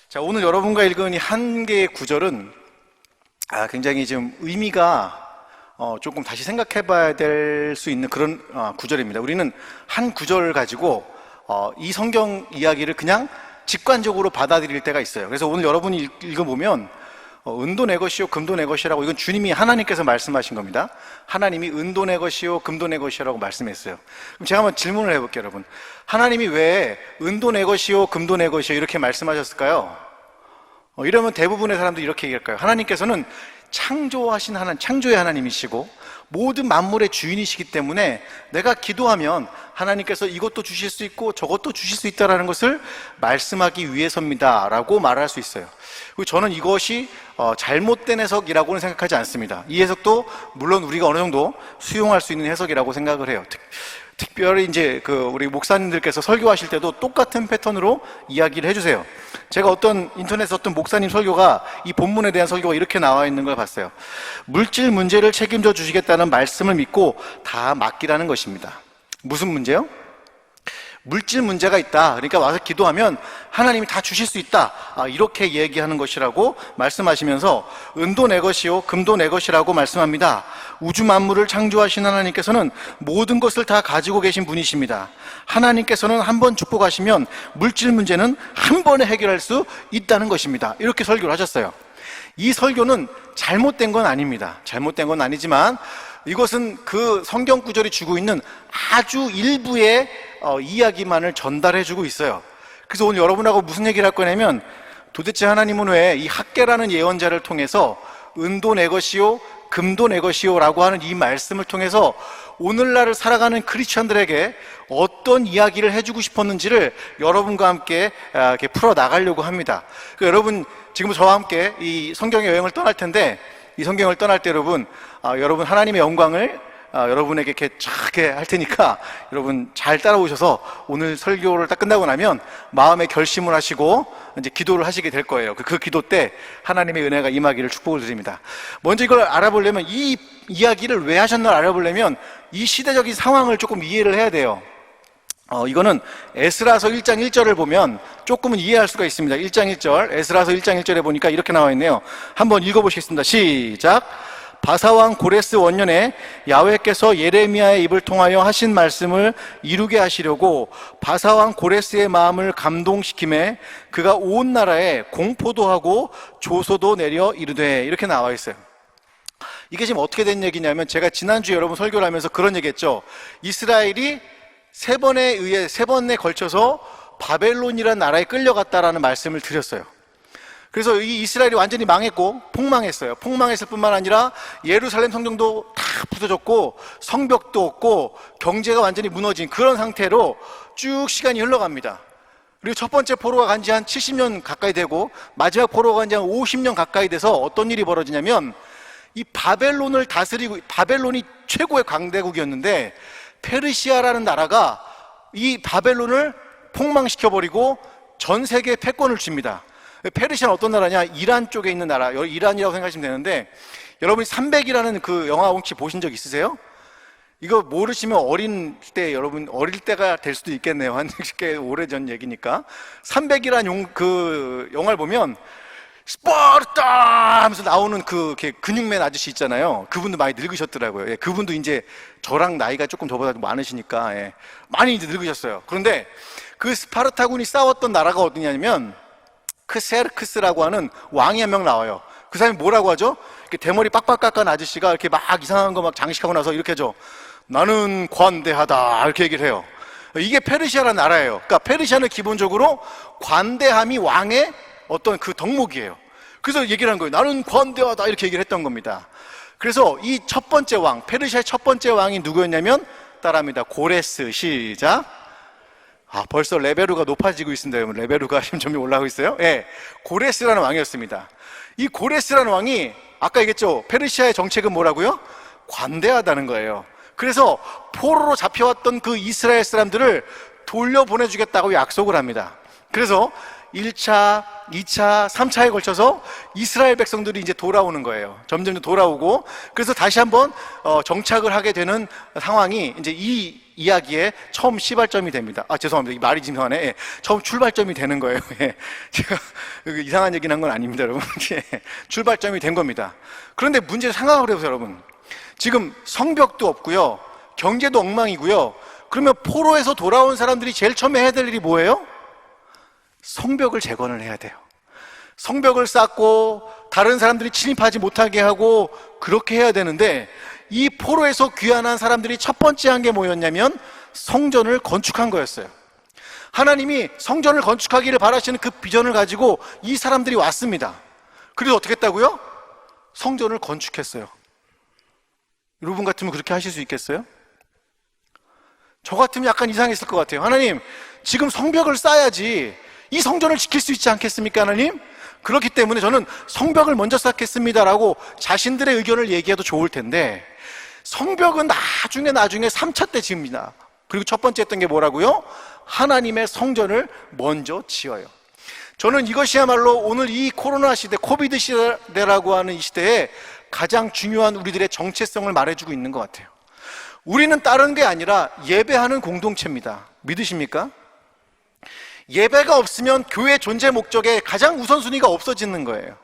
자, 오늘 여러분과 읽은 이 한 개의 구절은 굉장히 좀 의미가 조금 다시 생각해 봐야 될 수 있는 그런 구절입니다. 우리는 한 구절 가지고 이 성경 이야기를 그냥 직관적으로 받아들일 때가 있어요. 그래서 오늘 여러분이 읽어보면 은도 내 것이요 금도 내 것이라고, 이건 주님이 하나님께서 말씀하신 겁니다. 하나님이 은도 내 것이요 금도 내 것이라고 말씀했어요. 그럼 제가 한번 질문을 해볼게요. 여러분, 하나님이 왜 은도 내 것이요 금도 내 것이요 이렇게 말씀하셨을까요? 이러면 대부분의 사람들이 이렇게 얘기할까요? 하나님께서는 창조하신 하나님, 창조의 하나님이시고 모든 만물의 주인이시기 때문에 내가 기도하면 하나님께서 이것도 주실 수 있고 저것도 주실 수 있다는 것을 말씀하기 위해서입니다 라고 말할 수 있어요. 그리고 저는 이것이 잘못된 해석이라고는 생각하지 않습니다. 이 해석도 물론 우리가 어느 정도 수용할 수 있는 해석이라고 생각을 해요. 특별히 이제 우리 목사님들께서 설교하실 때도 똑같은 패턴으로 이야기를 해주세요. 제가 인터넷에 어떤 목사님 설교가, 이 본문에 대한 설교가 이렇게 나와 있는 걸 봤어요. 물질 문제를 책임져 주시겠다는 말씀을 믿고 다 맡기라는 것입니다. 무슨 문제요? 물질 문제가 있다. 그러니까 와서 기도하면 하나님이 다 주실 수 있다. 이렇게 얘기하는 것이라고 말씀하시면서 은도 내 것이요 금도 내 것이라고 말씀합니다. 우주 만물을 창조하신 하나님께서는 모든 것을 다 가지고 계신 분이십니다. 하나님께서는 한 번 축복하시면 물질 문제는 한 번에 해결할 수 있다는 것입니다. 이렇게 설교를 하셨어요. 이 설교는 잘못된 건 아닙니다. 잘못된 건 아니지만 이것은 그 성경 구절이 주고 있는 아주 일부의 이야기만을 전달해주고 있어요. 그래서 오늘 여러분하고 무슨 얘기를 할 거냐면, 도대체 하나님은 왜 이 학개라는 예언자를 통해서 은도 내 것이요 금도 내 것이요 라고 하는 이 말씀을 통해서 오늘날을 살아가는 크리스천들에게 어떤 이야기를 해주고 싶었는지를 여러분과 함께 이렇게 풀어나가려고 합니다. 여러분 지금 저와 함께 이 성경의 여행을 떠날 텐데, 이 성경을 떠날 때 여러분 하나님의 영광을 여러분에게 이렇게 쫙 할 테니까 여러분 잘 따라오셔서 오늘 설교를 딱 끝나고 나면 마음의 결심을 하시고 이제 기도를 하시게 될 거예요. 그 기도 때 하나님의 은혜가 임하기를 축복을 드립니다. 먼저 이걸 알아보려면, 이 이야기를 왜 하셨나 알아보려면 이 시대적인 상황을 조금 이해를 해야 돼요. 이거는 에스라서 1장 1절을 보면 조금은 이해할 수가 있습니다. 1장 1절, 에스라서 1장 1절에 보니까 이렇게 나와 있네요. 한번 읽어보시겠습니다. 시작. 바사왕 고레스 원년에 야훼께서 예레미야의 입을 통하여 하신 말씀을 이루게 하시려고 바사왕 고레스의 마음을 감동시키매 그가 온 나라에 공포도 하고 조소도 내려 이르되, 이렇게 나와 있어요. 이게 지금 어떻게 된 얘기냐면, 제가 지난주에 여러분 설교를 하면서 그런 얘기 했죠. 이스라엘이 세 번에 걸쳐서 바벨론이라는 나라에 끌려갔다라는 말씀을 드렸어요. 그래서 이 이스라엘이 완전히 망했고 폭망했어요. 폭망했을 뿐만 아니라 예루살렘 성전도 다 부서졌고 성벽도 없고 경제가 완전히 무너진 그런 상태로 쭉 시간이 흘러갑니다. 그리고 첫 번째 포로가 간 지 한 70년 가까이 되고 마지막 포로가 간 지 한 50년 가까이 돼서 어떤 일이 벌어지냐면, 이 바벨론을 다스리고, 바벨론이 최고의 강대국이었는데 페르시아라는 나라가 이 바벨론을 폭망시켜버리고 전 세계에 패권을 줍니다. 페르시아는 어떤 나라냐? 이란 쪽에 있는 나라, 이란이라고 생각하시면 되는데, 여러분이 300이라는 그 영화 혹시 보신 적 있으세요? 이거 모르시면 여러분 어릴 때가 될 수도 있겠네요. 한 꽤 오래전 얘기니까. 300이라는 그 영화를 보면 스파르타 하면서 나오는 그 근육맨 아저씨 있잖아요. 그분도 많이 늙으셨더라고요. 그분도 이제 저랑 나이가 조금 저보다 많으시니까 많이 이제 늙으셨어요. 그런데 그 스파르타군이 싸웠던 나라가 어디냐면 크세르크스라고 하는 왕이 한 명 나와요. 그 사람이 뭐라고 하죠? 이렇게 대머리 빡빡 깎은 아저씨가 이렇게 막 이상한 거 막 장식하고 나서 이렇게 하죠. 나는 관대하다, 이렇게 얘기를 해요. 이게 페르시아라는 나라예요. 그러니까 페르시아는 기본적으로 관대함이 왕의 어떤 그 덕목이에요. 그래서 얘기를 한 거예요. 나는 관대하다, 이렇게 얘기를 했던 겁니다. 그래서 이 첫 번째 왕, 페르시아의 첫 번째 왕이 누구였냐면, 따라합니다. 고레스. 시작. 벌써 레벨루가 높아지고 있습니다. 여러분, 레벨루가 점점 올라가고 있어요. 고레스라는 왕이었습니다. 이 고레스라는 왕이 아까 얘기했죠. 페르시아의 정책은 뭐라고요? 관대하다는 거예요. 그래서 포로로 잡혀왔던 그 이스라엘 사람들을 돌려보내주겠다고 약속을 합니다. 그래서 1차, 2차, 3차에 걸쳐서 이스라엘 백성들이 이제 돌아오는 거예요. 점점 돌아오고, 그래서 다시 한번 정착을 하게 되는 상황이 이제 이 이야기의 처음 시발점이 됩니다. 죄송합니다. 이 말이 이상하네. 예, 처음 출발점이 되는 거예요. 예, 제가 이상한 얘기는 한 건 아닙니다, 여러분. 예, 출발점이 된 겁니다. 그런데 문제를 생각을 해보세요, 여러분. 지금 성벽도 없고요, 경제도 엉망이고요. 그러면 포로에서 돌아온 사람들이 제일 처음에 해야 될 일이 뭐예요? 성벽을 재건을 해야 돼요. 성벽을 쌓고 다른 사람들이 침입하지 못하게 하고 그렇게 해야 되는데, 이 포로에서 귀환한 사람들이 첫 번째 한 게 뭐였냐면 성전을 건축한 거였어요. 하나님이 성전을 건축하기를 바라시는 그 비전을 가지고 이 사람들이 왔습니다. 그래서 어떻게 했다고요? 성전을 건축했어요. 여러분 같으면 그렇게 하실 수 있겠어요? 저 같으면 약간 이상했을 것 같아요. 하나님, 지금 성벽을 쌓아야지 이 성전을 지킬 수 있지 않겠습니까, 하나님? 그렇기 때문에 저는 성벽을 먼저 쌓겠습니다라고 자신들의 의견을 얘기해도 좋을 텐데, 성벽은 나중에 3차 때 지읍니다. 그리고 첫 번째 했던 게 뭐라고요? 하나님의 성전을 먼저 지어요. 저는 이것이야말로 오늘 이 코로나 시대, 코비드 시대라고 하는 이 시대에 가장 중요한 우리들의 정체성을 말해주고 있는 것 같아요. 우리는 다른 게 아니라 예배하는 공동체입니다. 믿으십니까? 예배가 없으면 교회 존재 목적의 가장 우선순위가 없어지는 거예요.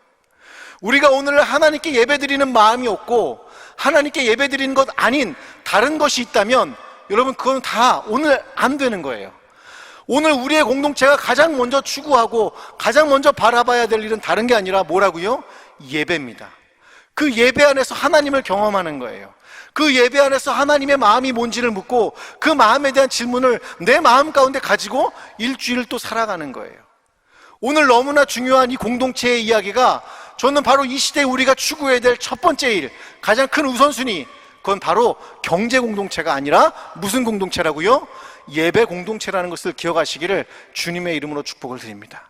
우리가 오늘 하나님께 예배드리는 마음이 없고 하나님께 예배드리는 것 아닌 다른 것이 있다면 여러분, 그건 다 오늘 안 되는 거예요. 오늘 우리의 공동체가 가장 먼저 추구하고 가장 먼저 바라봐야 될 일은 다른 게 아니라 뭐라고요? 예배입니다. 그 예배 안에서 하나님을 경험하는 거예요. 그 예배 안에서 하나님의 마음이 뭔지를 묻고 그 마음에 대한 질문을 내 마음 가운데 가지고 일주일을 또 살아가는 거예요. 오늘 너무나 중요한 이 공동체의 이야기가, 저는 바로 이 시대에 우리가 추구해야 될 첫 번째 일, 가장 큰 우선순위, 그건 바로 경제 공동체가 아니라 무슨 공동체라고요? 예배 공동체라는 것을 기억하시기를 주님의 이름으로 축복을 드립니다.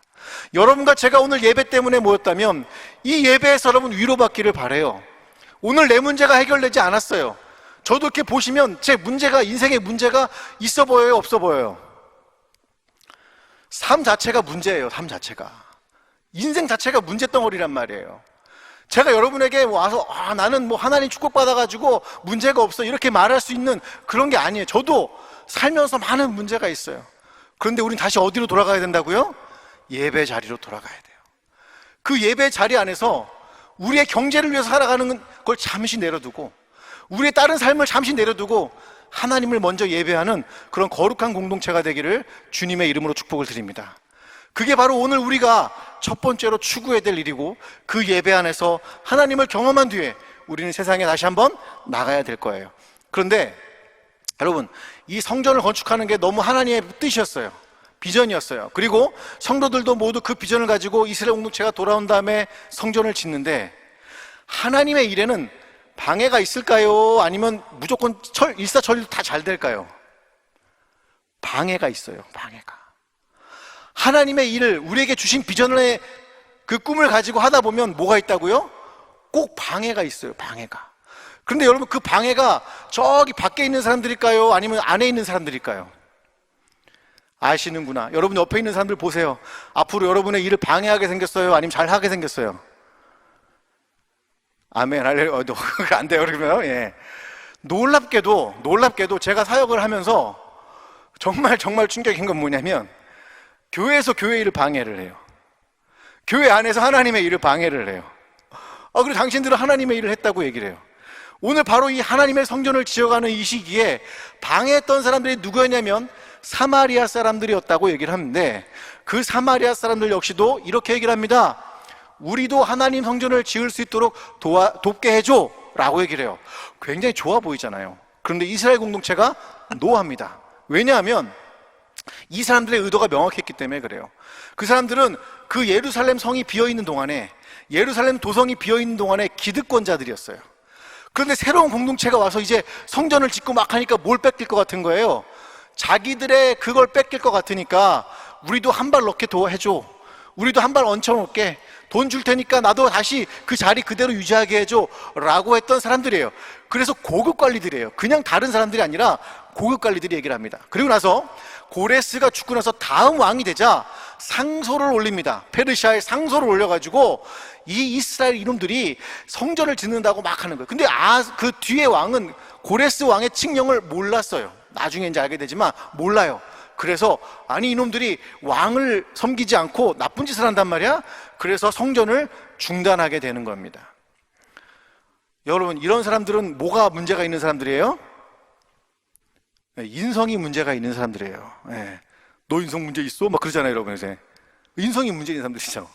여러분과 제가 오늘 예배 때문에 모였다면 이 예배에서 여러분 위로받기를 바라요. 오늘 내 문제가 해결되지 않았어요. 저도 이렇게 보시면 제 문제가, 인생의 문제가 있어 보여요, 없어 보여요? 삶 자체가 문제예요. 삶 자체가, 인생 자체가 문제덩어리란 말이에요. 제가 여러분에게 와서 나는 뭐 하나님 축복받아가지고 문제가 없어 이렇게 말할 수 있는 그런 게 아니에요. 저도 살면서 많은 문제가 있어요. 그런데 우린 다시 어디로 돌아가야 된다고요? 예배 자리로 돌아가야 돼요. 그 예배 자리 안에서 우리의 경제를 위해서 살아가는 걸 잠시 내려두고, 우리의 다른 삶을 잠시 내려두고 하나님을 먼저 예배하는 그런 거룩한 공동체가 되기를 주님의 이름으로 축복을 드립니다. 그게 바로 오늘 우리가 첫 번째로 추구해야 될 일이고, 그 예배 안에서 하나님을 경험한 뒤에 우리는 세상에 다시 한번 나가야 될 거예요. 그런데 여러분, 이 성전을 건축하는 게 너무 하나님의 뜻이었어요. 비전이었어요. 그리고 성도들도 모두 그 비전을 가지고 이스라엘 공동체가 돌아온 다음에 성전을 짓는데, 하나님의 일에는 방해가 있을까요? 아니면 무조건 일사천리 다 잘 될까요? 방해가 있어요. 방해가. 하나님의 일을, 우리에게 주신 비전의 그 꿈을 가지고 하다 보면 뭐가 있다고요? 꼭 방해가 있어요. 방해가. 그런데 여러분, 그 방해가 저기 밖에 있는 사람들일까요? 아니면 안에 있는 사람들일까요? 아시는구나. 여러분 옆에 있는 사람들 보세요. 앞으로 여러분의 일을 방해하게 생겼어요? 아니면 잘하게 생겼어요? 아멘. 할렐루야. 안 돼요, 그러면. 예. 놀랍게도 제가 사역을 하면서 정말 충격인 건 뭐냐면, 교회에서 교회 일을 방해를 해요. 교회 안에서 하나님의 일을 방해를 해요. 그리고 당신들은 하나님의 일을 했다고 얘기를 해요. 오늘 바로 이 하나님의 성전을 지어가는 이 시기에 방해했던 사람들이 누구였냐면 사마리아 사람들이었다고 얘기를 하는데, 그 사마리아 사람들 역시도 이렇게 얘기를 합니다. 우리도 하나님 성전을 지을 수 있도록 돕게 해줘 라고 얘기를 해요. 굉장히 좋아 보이잖아요. 그런데 이스라엘 공동체가 노합니다. 왜냐하면 이 사람들의 의도가 명확했기 때문에 그래요. 그 사람들은 그 예루살렘 성이 비어있는 동안에, 예루살렘 도성이 비어있는 동안에 기득권자들이었어요. 그런데 새로운 공동체가 와서 이제 성전을 짓고 막 하니까 뭘 뺏길 것 같은 거예요? 자기들의 그걸 뺏길 것 같으니까 우리도 한 발 넣게 도와해줘, 우리도 한 발 얹혀놓을게, 돈 줄 테니까 나도 다시 그 자리 그대로 유지하게 해줘 라고 했던 사람들이에요. 그래서 고급 관리들이에요. 그냥 다른 사람들이 아니라 고급 관리들이 얘기를 합니다. 그리고 나서 고레스가 죽고 나서 다음 왕이 되자 상소를 올립니다. 페르시아에 상소를 올려가지고 이 이스라엘 이놈들이 성전을 짓는다고 막 하는 거예요. 근데 그 뒤에 왕은 고레스 왕의 칙령을 몰랐어요. 나중에 이제 알게 되지만 몰라요. 그래서 아니 이놈들이 왕을 섬기지 않고 나쁜 짓을 한단 말이야. 그래서 성전을 중단하게 되는 겁니다. 여러분, 이런 사람들은 뭐가 문제가 있는 사람들이에요? 인성이 문제가 있는 사람들이에요. 네. 너 인성 문제 있어? 막 그러잖아요, 여러분. 요새 인성이 문제 있는 사람들이죠.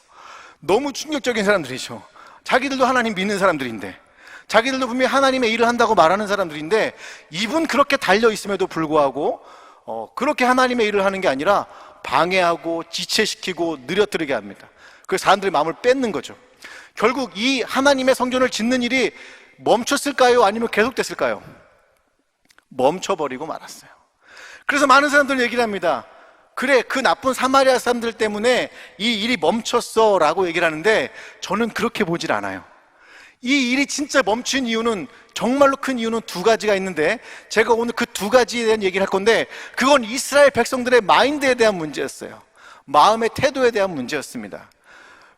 너무 충격적인 사람들이죠. 자기들도 하나님 믿는 사람들인데, 자기들도 분명히 하나님의 일을 한다고 말하는 사람들인데, 입은 그렇게 달려있음에도 불구하고 그렇게 하나님의 일을 하는 게 아니라 방해하고 지체시키고 느려뜨리게 합니다. 그래서 사람들의 마음을 뺏는 거죠. 결국 이 하나님의 성전을 짓는 일이 멈췄을까요? 아니면 계속됐을까요? 멈춰버리고 말았어요. 그래서 많은 사람들은 얘기를 합니다. 그래, 그 나쁜 사마리아 사람들 때문에 이 일이 멈췄어 라고 얘기를 하는데, 저는 그렇게 보질 않아요. 이 일이 진짜 멈춘 이유는, 정말로 큰 이유는 두 가지가 있는데, 제가 오늘 그 두 가지에 대한 얘기를 할 건데, 그건 이스라엘 백성들의 마인드에 대한 문제였어요. 마음의 태도에 대한 문제였습니다.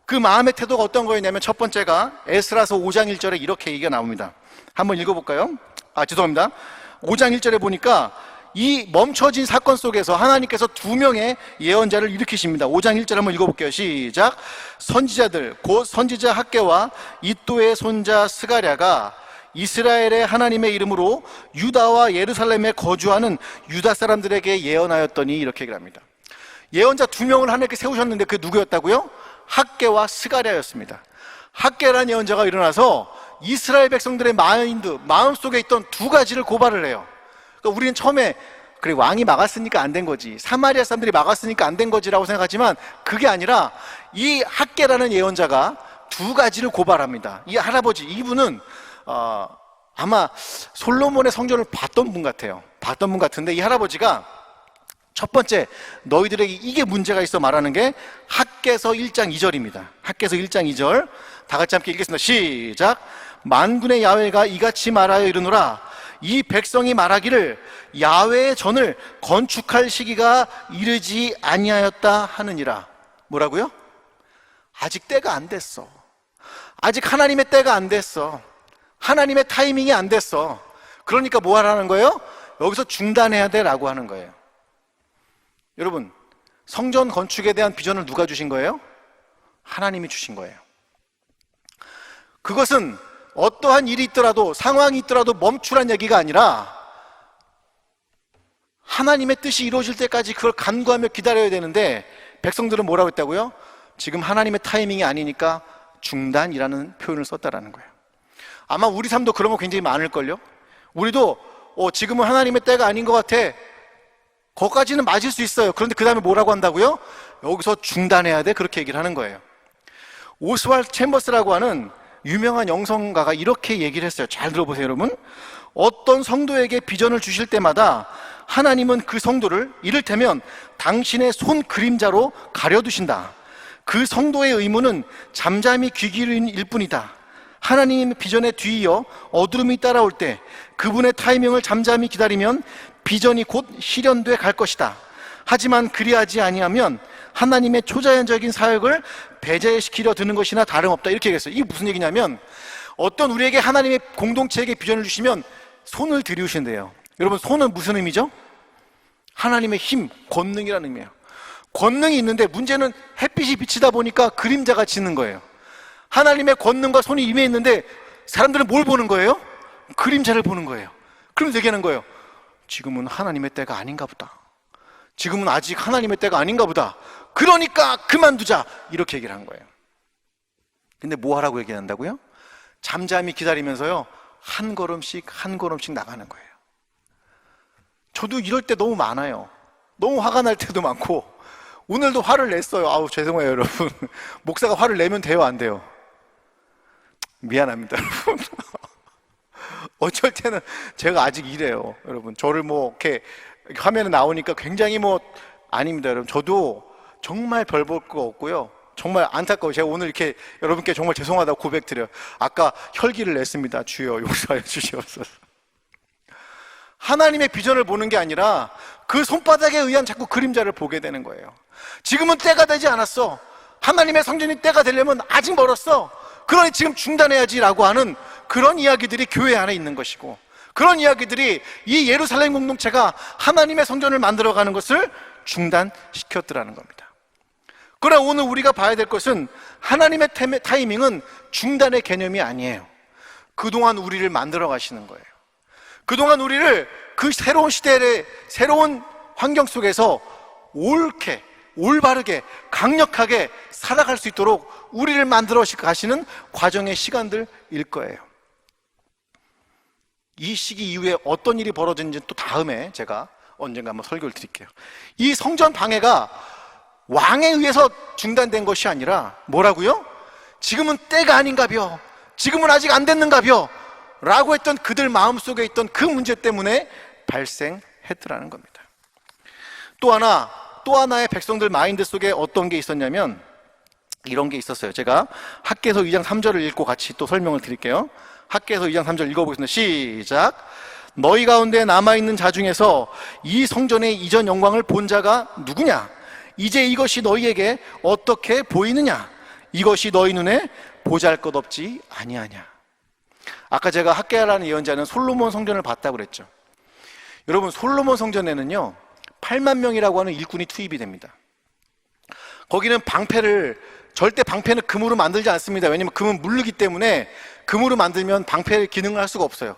그 마음의 태도가 어떤 거였냐면, 첫 번째가 에스라서 5장 1절에 이렇게 얘기가 나옵니다. 한번 읽어볼까요? 죄송합니다. 5장 1절에 보니까 이 멈춰진 사건 속에서 하나님께서 두 명의 예언자를 일으키십니다. 5장 1절 한번 읽어볼게요. 시작. 선지자들 곧 선지자 학개와 이또의 손자 스가랴가 이스라엘의 하나님의 이름으로 유다와 예루살렘에 거주하는 유다 사람들에게 예언하였더니, 이렇게 얘기를 합니다. 예언자 두 명을 하나님께 세우셨는데 그게 누구였다고요? 학개와 스가랴였습니다. 학개라는 예언자가 일어나서 이스라엘 백성들의 마음속에 있던 두 가지를 고발을 해요. 그러니까 우리는 처음에 그래, 왕이 막았으니까 안 된 거지, 사마리아 사람들이 막았으니까 안 된 거지라고 생각하지만, 그게 아니라 이 학개라는 예언자가 두 가지를 고발합니다. 이 할아버지, 이분은 아마 솔로몬의 성전을 봤던 분 같아요. 봤던 분 같은데, 이 할아버지가 첫 번째, 너희들에게 이게 문제가 있어 말하는 게 학개서 1장 2절입니다. 학개서 1장 2절 다 같이 함께 읽겠습니다. 시작. 만군의 야훼가 이같이 말하여 이르노라. 이 백성이 말하기를 야훼의 전을 건축할 시기가 이르지 아니하였다 하느니라. 뭐라고요? 아직 때가 안 됐어. 아직 하나님의 때가 안 됐어. 하나님의 타이밍이 안 됐어. 그러니까 뭐 하라는 거예요? 여기서 중단해야 돼 라고 하는 거예요. 여러분, 성전 건축에 대한 비전을 누가 주신 거예요? 하나님이 주신 거예요. 그것은 어떠한 일이 있더라도, 상황이 있더라도 멈추란 얘기가 아니라 하나님의 뜻이 이루어질 때까지 그걸 간구하며 기다려야 되는데, 백성들은 뭐라고 했다고요? 지금 하나님의 타이밍이 아니니까 중단이라는 표현을 썼다라는 거예요. 아마 우리 삶도 그런 거 굉장히 많을걸요? 우리도 지금은 하나님의 때가 아닌 것 같아, 거기까지는 맞을 수 있어요. 그런데 그 다음에 뭐라고 한다고요? 여기서 중단해야 돼, 그렇게 얘기를 하는 거예요. 오스왈드 챔버스라고 하는 유명한 영성가가 이렇게 얘기를 했어요. 잘 들어보세요, 여러분. 어떤 성도에게 비전을 주실 때마다 하나님은 그 성도를 이를테면 당신의 손 그림자로 가려두신다. 그 성도의 의무는 잠잠히 귀 기울인 일 뿐이다. 하나님의 비전에 뒤이어 어두름이 따라올 때 그분의 타이밍을 잠잠히 기다리면 비전이 곧 실현돼 갈 것이다. 하지만 그리하지 아니하면 하나님의 초자연적인 사역을 배제시키려 드는 것이나 다름없다. 이렇게 얘기했어요. 이게 무슨 얘기냐면, 어떤 우리에게 하나님의 공동체에게 비전을 주시면 손을 들이우신대요. 여러분, 손은 무슨 의미죠? 하나님의 힘, 권능이라는 의미예요. 권능이 있는데 문제는 햇빛이 비치다 보니까 그림자가 지는 거예요. 하나님의 권능과 손이 임해 있는데 사람들은 뭘 보는 거예요? 그림자를 보는 거예요. 그러면서 얘기하는 거예요. 지금은 하나님의 때가 아닌가 보다. 지금은 아직 하나님의 때가 아닌가 보다. 그러니까 그만두자. 이렇게 얘기를 한 거예요. 근데 뭐 하라고 얘기한다고요? 잠잠히 기다리면서요, 한 걸음씩 한 걸음씩 나가는 거예요. 저도 이럴 때 너무 많아요. 너무 화가 날 때도 많고, 오늘도 화를 냈어요. 아우, 죄송해요, 여러분. 목사가 화를 내면 돼요, 안 돼요? 미안합니다, 여러분. 어쩔 때는 제가 아직 이래요, 여러분. 저를 이렇게 화면에 나오니까 굉장히 아닙니다, 여러분. 저도 정말 별 볼 거 없고요. 정말 안타까워요. 제가 오늘 이렇게 여러분께 정말 죄송하다고 고백드려요. 아까 혈기를 냈습니다. 주여 용서해 주시옵소서. 하나님의 비전을 보는 게 아니라 그 손바닥에 의한 자꾸 그림자를 보게 되는 거예요. 지금은 때가 되지 않았어. 하나님의 성전이 때가 되려면 아직 멀었어. 그러니 지금 중단해야지 라고 하는 그런 이야기들이 교회 안에 있는 것이고, 그런 이야기들이 이 예루살렘 공동체가 하나님의 성전을 만들어가는 것을 중단시켰더라는 겁니다. 그러나 오늘 우리가 봐야 될 것은 하나님의 타이밍은 중단의 개념이 아니에요. 그동안 우리를 만들어 가시는 거예요. 그동안 우리를 그 새로운 시대의 새로운 환경 속에서 옳게, 올바르게, 강력하게 살아갈 수 있도록 우리를 만들어 가시는 과정의 시간들일 거예요. 이 시기 이후에 어떤 일이 벌어졌는지 또 다음에 제가 언젠가 한번 설교를 드릴게요. 이 성전 방해가 왕에 의해서 중단된 것이 아니라 뭐라고요? 지금은 때가 아닌가벼, 지금은 아직 안 됐는가벼 라고 했던 그들 마음속에 있던 그 문제 때문에 발생했더라는 겁니다. 또 하나의 백성들 마인드 속에 어떤 게 있었냐면 이런 게 있었어요. 제가 학개서 2장 3절을 읽고 같이 또 설명을 드릴게요. 학개서 2장 3절 읽어보겠습니다. 시작. 너희 가운데 남아있는 자 중에서 이 성전의 이전 영광을 본 자가 누구냐? 이제 이것이 너희에게 어떻게 보이느냐? 이것이 너희 눈에 보잘것없지 아니하냐? 아까 제가 학개라는 예언자는 솔로몬 성전을 봤다고 그랬죠. 여러분, 솔로몬 성전에는요 8만 명이라고 하는 일꾼이 투입이 됩니다. 거기는 절대 방패는 금으로 만들지 않습니다. 왜냐하면 금은 물르기 때문에 금으로 만들면 방패 기능을 할 수가 없어요.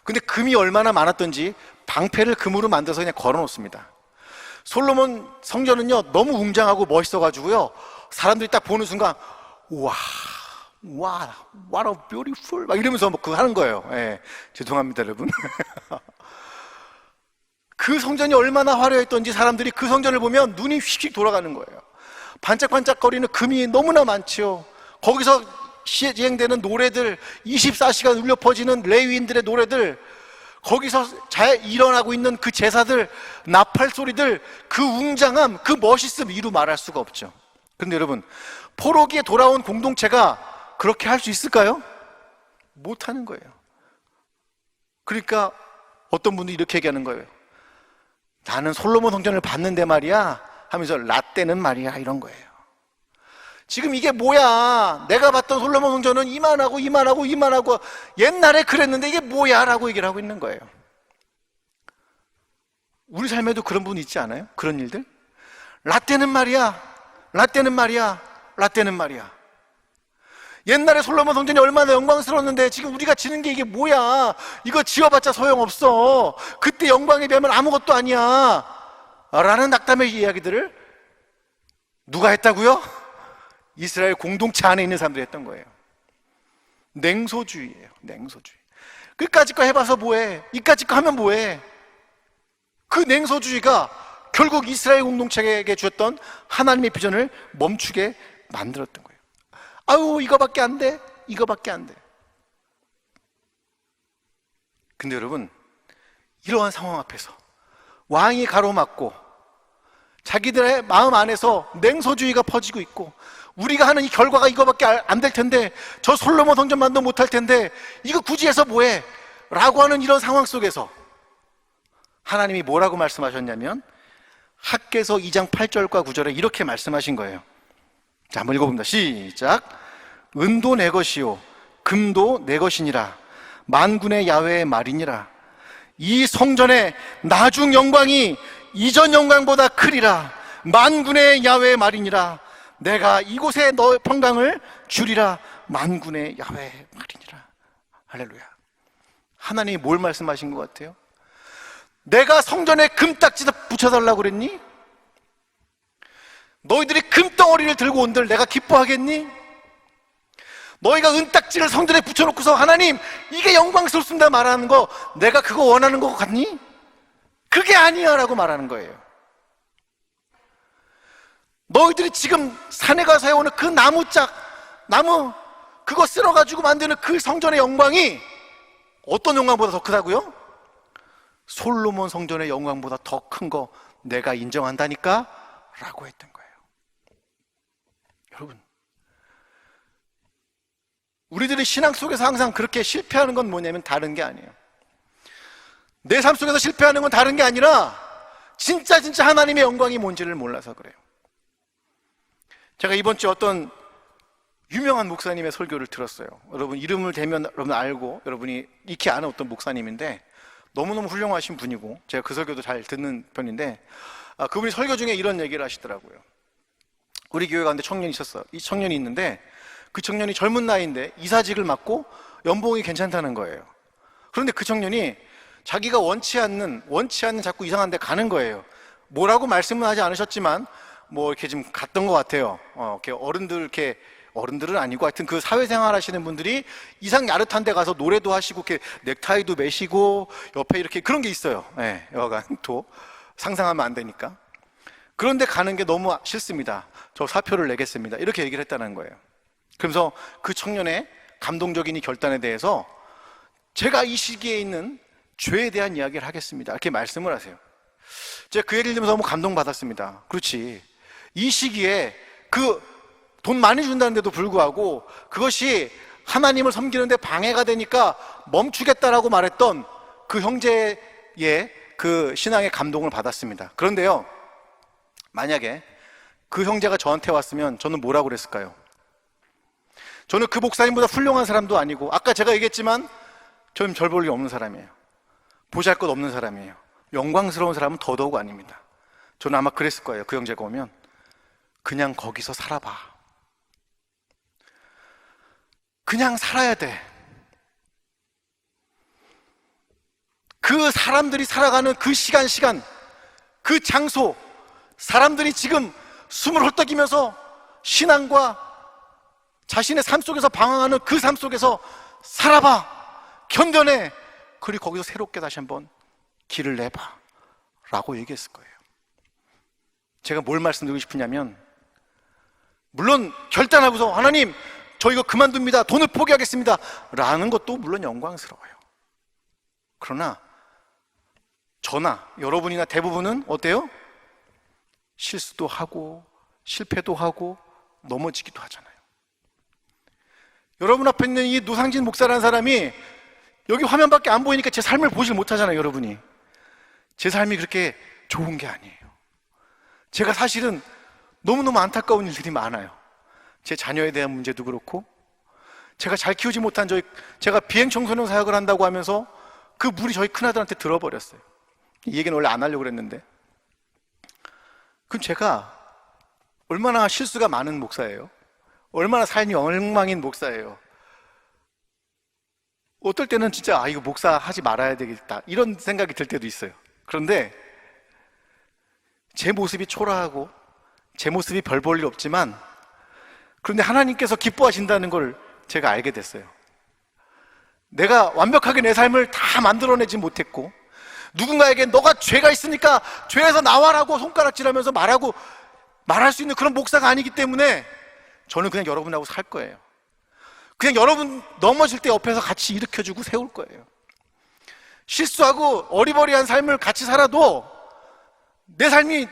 근데 금이 얼마나 많았던지 방패를 금으로 만들어서 그냥 걸어 놓습니다. 솔로몬 성전은요 너무 웅장하고 멋있어가지고요 사람들이 딱 보는 순간 우와, what a beautiful 막 이러면서 뭐 그거 하는 거예요. 예, 죄송합니다 여러분. 그 성전이 얼마나 화려했던지 사람들이 그 성전을 보면 눈이 휙휙 돌아가는 거예요. 반짝반짝거리는 금이 너무나 많지요. 거기서 시행되는 노래들, 24시간 울려 퍼지는 레위인들의 노래들, 거기서 잘 일어나고 있는 그 제사들, 나팔 소리들, 그 웅장함, 그 멋있음 이루 말할 수가 없죠. 그런데 여러분, 포로기에 돌아온 공동체가 그렇게 할 수 있을까요? 못하는 거예요. 그러니까 어떤 분들이 이렇게 얘기하는 거예요. 나는 솔로몬 성전을 봤는데 말이야 하면서 라떼는 말이야 이런 거예요. 지금 이게 뭐야? 내가 봤던 솔로몬 성전은 이만하고 옛날에 그랬는데 이게 뭐야? 라고 얘기를 하고 있는 거예요. 우리 삶에도 그런 분 있지 않아요? 그런 일들? 라떼는 말이야 옛날에 솔로몬 성전이 얼마나 영광스러웠는데 지금 우리가 지는 게 이게 뭐야? 이거 지어봤자 소용없어. 그때 영광에 비하면 아무것도 아니야 라는 낙담의 이야기들을 누가 했다고요? 이스라엘 공동체 안에 있는 사람들이 했던 거예요. 냉소주의예요. 냉소주의. 끝까지 거 해봐서 뭐해? 이까지 거 하면 뭐해? 그 냉소주의가 결국 이스라엘 공동체에게 주었던 하나님의 비전을 멈추게 만들었던 거예요. 아유 이거밖에 안 돼. 근데 여러분, 이러한 상황 앞에서 왕이 가로막고 자기들의 마음 안에서 냉소주의가 퍼지고 있고 우리가 하는 이 결과가 이거밖에 안 될 텐데 저 솔로몬 성전만도 못할 텐데 이거 굳이 해서 뭐해? 라고 하는 이런 상황 속에서 하나님이 뭐라고 말씀하셨냐면 학개서 2장 8절과 9절에 이렇게 말씀하신 거예요. 자, 한번 읽어봅니다. 시작. 은도 내 것이요 금도 내 것이니라. 만군의 야훼의 말이니라. 이 성전의 나중 영광이 이전 영광보다 크리라. 만군의 야훼의 말이니라. 내가 이곳에 너 평강을 주리라. 만군의 야훼의 말이니라. 할렐루야. 하나님이 뭘 말씀하신 것 같아요? 내가 성전에 금딱지도 붙여달라고 그랬니? 너희들이 금덩어리를 들고 온들 내가 기뻐하겠니? 너희가 은딱지를 성전에 붙여놓고서 하나님 이게 영광스럽습니다 말하는 거 내가 그거 원하는 것 같니? 그게 아니야 라고 말하는 거예요. 너희들이 지금 산에 가서 해오는 그 나무 그거 쓸어가지고 만드는 그 성전의 영광이 어떤 영광보다 더 크다고요? 솔로몬 성전의 영광보다 더 큰 거 내가 인정한다니까 라고 했던 거예요. 여러분, 우리들이 신앙 속에서 항상 그렇게 실패하는 건 뭐냐면 다른 게 아니에요. 내 삶 속에서 실패하는 건 다른 게 아니라 진짜 하나님의 영광이 뭔지를 몰라서 그래요. 제가 이번 주에 어떤 유명한 목사님의 설교를 들었어요. 여러분 이름을 대면 여러분 알고 여러분이 익히 아는 어떤 목사님인데 너무너무 훌륭하신 분이고 제가 그 설교도 잘 듣는 편인데 그분이 설교 중에 이런 얘기를 하시더라고요. 우리 교회 가운데 청년이 있었어. 이 청년이 있는데 그 청년이 젊은 나이인데 이사직을 맡고 연봉이 괜찮다는 거예요. 그런데 그 청년이 자기가 원치 않는 자꾸 이상한 데 가는 거예요. 뭐라고 말씀은 하지 않으셨지만 뭐 이렇게 좀 갔던 것 같아요. 이렇게 어른들은 아니고 하여튼 그 사회생활 하시는 분들이 이상 야릇한 데 가서 노래도 하시고 이렇게 넥타이도 매시고 옆에 이렇게 그런 게 있어요. 네, 여하간 또 상상하면 안 되니까. 그런데 가는 게 너무 싫습니다. 저 사표를 내겠습니다. 이렇게 얘기를 했다는 거예요. 그러면서 그 청년의 감동적인 이 결단에 대해서 제가 이 시기에 있는 죄에 대한 이야기를 하겠습니다. 이렇게 말씀을 하세요. 제가 그 얘기를 들으면서 너무 감동받았습니다. 그렇지. 이 시기에 그 돈 많이 준다는데도 불구하고 그것이 하나님을 섬기는데 방해가 되니까 멈추겠다라고 말했던 그 형제의 그 신앙의 감동을 받았습니다. 그런데요, 만약에 그 형제가 저한테 왔으면 저는 뭐라고 그랬을까요? 저는 그 목사님보다 훌륭한 사람도 아니고 아까 제가 얘기했지만 저는 별 볼 일 없는 사람이에요. 보잘것 없는 사람이에요. 영광스러운 사람은 더더욱 아닙니다. 저는 아마 그랬을 거예요. 그 형제가 오면 그냥 거기서 살아봐. 그냥 살아야 돼. 그 사람들이 살아가는 그 시간, 그 장소, 사람들이 지금 숨을 헐떡이면서 신앙과 자신의 삶 속에서 방황하는 그 삶 속에서 살아봐. 견뎌내. 그리고 거기서 새롭게 다시 한번 길을 내봐 라고 얘기했을 거예요. 제가 뭘 말씀드리고 싶으냐면, 물론 결단하고서 하나님 저 이거 그만둡니다, 돈을 포기하겠습니다 라는 것도 물론 영광스러워요. 그러나 저나 여러분이나 대부분은 어때요? 실수도 하고 실패도 하고 넘어지기도 하잖아요. 여러분 앞에 있는 이 노상진 목사라는 사람이 여기 화면밖에 안 보이니까 제 삶을 보질 못하잖아요. 여러분이 제 삶이 그렇게 좋은 게 아니에요. 제가 사실은 너무너무 안타까운 일들이 많아요. 제 자녀에 대한 문제도 그렇고, 제가 잘 키우지 못한 제가 비행청소년 사역을 한다고 하면서 그 물이 저희 큰아들한테 들어버렸어요. 이 얘기는 원래 안 하려고 그랬는데, 그럼 제가 얼마나 실수가 많은 목사예요? 얼마나 삶이 엉망인 목사예요? 어떨 때는 진짜 이거 목사 하지 말아야 되겠다 이런 생각이 들 때도 있어요. 그런데 제 모습이 초라하고 제 모습이 별 볼 일 없지만, 그런데 하나님께서 기뻐하신다는 걸 제가 알게 됐어요. 내가 완벽하게 내 삶을 다 만들어내지 못했고, 누군가에게 너가 죄가 있으니까 죄에서 나와라고 손가락질하면서 말할 수 있는 그런 목사가 아니기 때문에 저는 그냥 여러분하고 살 거예요. 그냥 여러분 넘어질 때 옆에서 같이 일으켜주고 세울 거예요. 실수하고 어리버리한 삶을 같이 살아도 내 삶이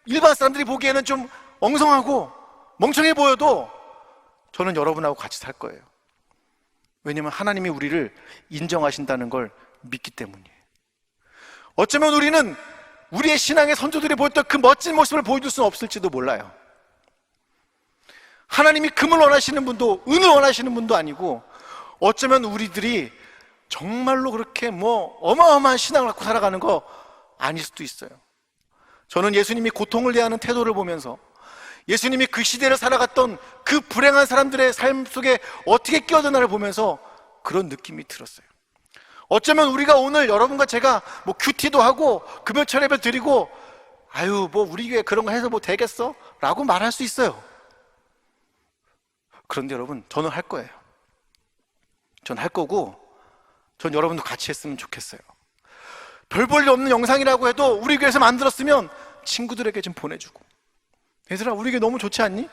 일반 사람들이 보기에는 좀 엉성하고 멍청해 보여도 저는 여러분하고 같이 살 거예요. 왜냐하면 하나님이 우리를 인정하신다는 걸 믿기 때문이에요. 어쩌면 우리는 우리의 신앙의 선조들이 보였던 그 멋진 모습을 보여줄 수는 없을지도 몰라요. 하나님이 금을 원하시는 분도 은을 원하시는 분도 아니고, 어쩌면 우리들이 정말로 그렇게 어마어마한 신앙을 갖고 살아가는 거 아닐 수도 있어요. 저는 예수님이 고통을 대하는 태도를 보면서, 예수님이 그 시대를 살아갔던 그 불행한 사람들의 삶 속에 어떻게 끼어드나를 보면서 그런 느낌이 들었어요. 어쩌면 우리가 오늘 여러분과 제가 큐티도 하고 금요철 예배 드리고 우리 교회 그런 거 해서 되겠어? 라고 말할 수 있어요. 그런데 여러분, 저는 할 거예요. 전 할 거고, 전 여러분도 같이 했으면 좋겠어요. 별 볼 일 없는 영상이라고 해도 우리 교회에서 만들었으면 친구들에게 좀 보내주고, 얘들아 우리 교회 너무 좋지 않니?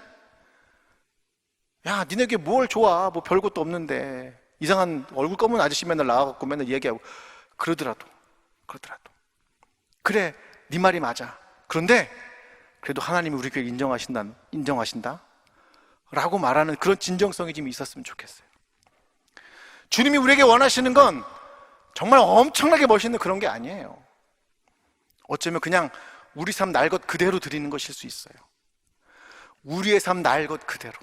야 니네 교회 뭘 좋아, 별것도 없는데 이상한 얼굴 검은 아저씨 맨날 나와갖고 맨날 얘기하고 그러더라도 그래 네 말이 맞아. 그런데 그래도 하나님이 우리 교회 인정하신다 라고 말하는 그런 진정성이 좀 있었으면 좋겠어요. 주님이 우리에게 원하시는 건 정말 엄청나게 멋있는 그런 게 아니에요. 어쩌면 그냥 우리 삶 날 것 그대로 드리는 것일 수 있어요. 우리의 삶 날 것 그대로,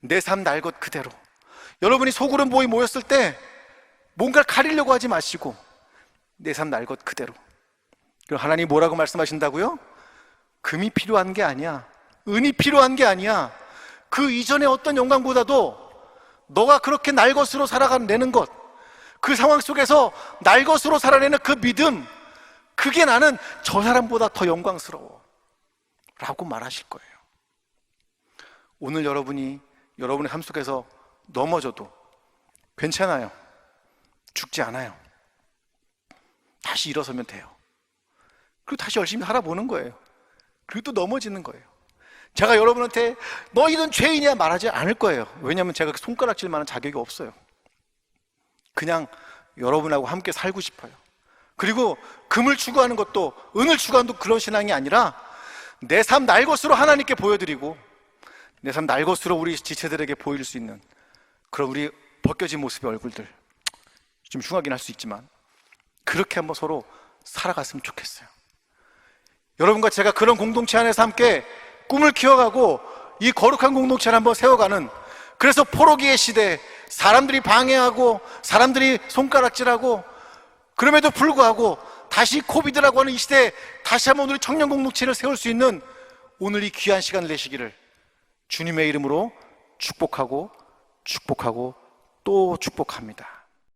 내 삶 날 것 그대로. 여러분이 소그룹 모임 모였을 때 뭔가를 가리려고 하지 마시고 내 삶 날 것 그대로. 그럼 하나님이 뭐라고 말씀하신다고요? 금이 필요한 게 아니야. 은이 필요한 게 아니야. 그 이전의 어떤 영광보다도 너가 그렇게 날 것으로 살아가는 것, 그 상황 속에서 날 것으로 살아내는 그 믿음, 그게 나는 저 사람보다 더 영광스러워 라고 말하실 거예요. 오늘 여러분이 여러분의 삶 속에서 넘어져도 괜찮아요. 죽지 않아요. 다시 일어서면 돼요. 그리고 다시 열심히 살아보는 거예요. 그리고 또 넘어지는 거예요. 제가 여러분한테 너희는 죄인이야 말하지 않을 거예요. 왜냐하면 제가 손가락질 만한 자격이 없어요. 그냥 여러분하고 함께 살고 싶어요. 그리고 금을 추구하는 것도, 은을 추구하는 것도 그런 신앙이 아니라 내 삶 날 것으로 하나님께 보여드리고 내 삶 날 것으로 우리 지체들에게 보일 수 있는 그런 우리 벗겨진 모습의 얼굴들, 좀 흉하긴 할 수 있지만 그렇게 한번 서로 살아갔으면 좋겠어요. 여러분과 제가 그런 공동체 안에서 함께 꿈을 키워가고 이 거룩한 공동체를 한번 세워가는, 그래서 포로기의 시대에 사람들이 방해하고 사람들이 손가락질하고 그럼에도 불구하고 다시 코비드라고 하는 이 시대에 다시 한번 우리 청년 공동체를 세울 수 있는 오늘 이 귀한 시간을 내시기를 주님의 이름으로 축복하고 또 축복합니다.